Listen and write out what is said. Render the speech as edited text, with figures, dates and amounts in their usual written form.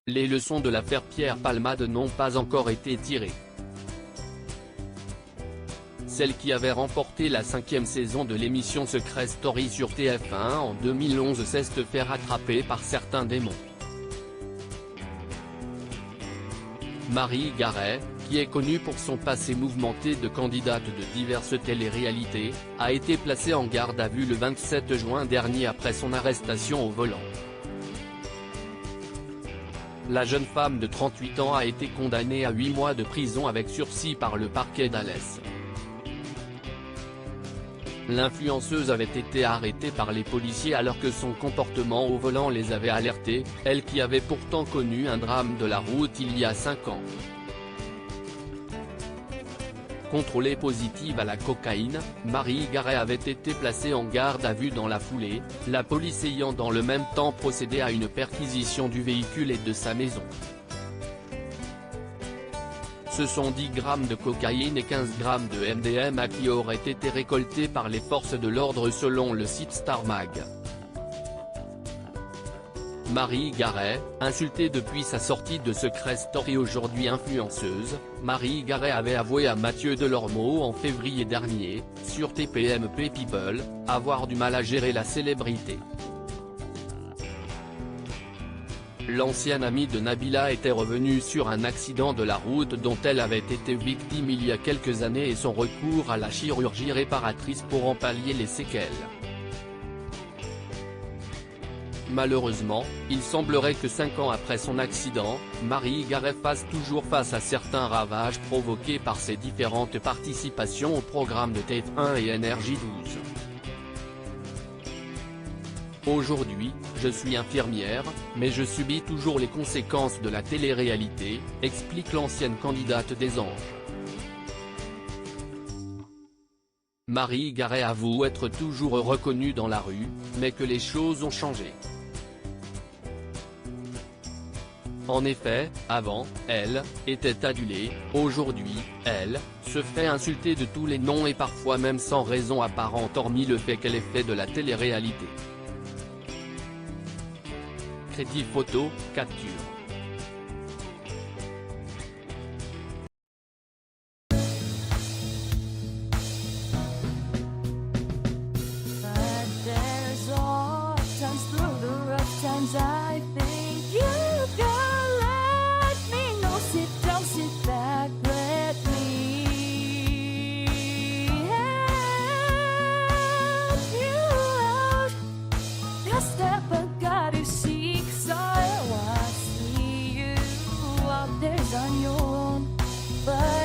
Les leçons de l'affaire Pierre Palmade n'ont pas encore été tirées. Celle qui avait remporté la 5e saison de l'émission Secret Story sur TF1 en 2011 s'est fait rattraper par certains démons. Marie Garet, qui est connue pour son passé mouvementé de candidate de diverses téléréalités, a été placée en garde à vue le 27 juin dernier après son arrestation au volant. La jeune femme de 38 ans a été condamnée à 8 mois de prison avec sursis par le parquet d'Alès. L'influenceuse avait été arrêtée par les policiers alors que son comportement au volant les avait alertés, elle qui avait pourtant connu un drame de la route il y a 5 ans. Contrôlée positive à la cocaïne, Marie Garet avait été placée en garde à vue dans la foulée, la police ayant dans le même temps procédé à une perquisition du véhicule et de sa maison. Ce sont 10 grammes de cocaïne et 15 grammes de MDMA qui auraient été récoltés par les forces de l'ordre selon le site Star Mag. Marie Garet, insultée depuis sa sortie de Secret Story aujourd'hui influenceuse, Marie Garet avait avoué à Mathieu Delormeau en février dernier, sur TPMP People, avoir du mal à gérer la célébrité. L'ancienne amie de Nabila était revenue sur un accident de la route dont elle avait été victime il y a quelques années et son recours à la chirurgie réparatrice pour en pallier les séquelles. Malheureusement, il semblerait que 5 ans après son accident, Marie Garet fasse toujours face à certains ravages provoqués par ses différentes participations au programme de TF1 et NRJ 12. Aujourd'hui, je suis infirmière, mais je subis toujours les conséquences de la télé-réalité, explique l'ancienne candidate des Anges. Marie Garet avoue être toujours reconnue dans la rue, mais que les choses ont changé. En effet, avant, elle, était adulée, aujourd'hui, elle, se fait insulter de tous les noms et parfois même sans raison apparente hormis le fait qu'elle ait fait de la télé-réalité. Crédit photo, capture. I think you can let me know. Sit down, sit back, let me help you out. Just step back, you seek, so I see you out there on your own, but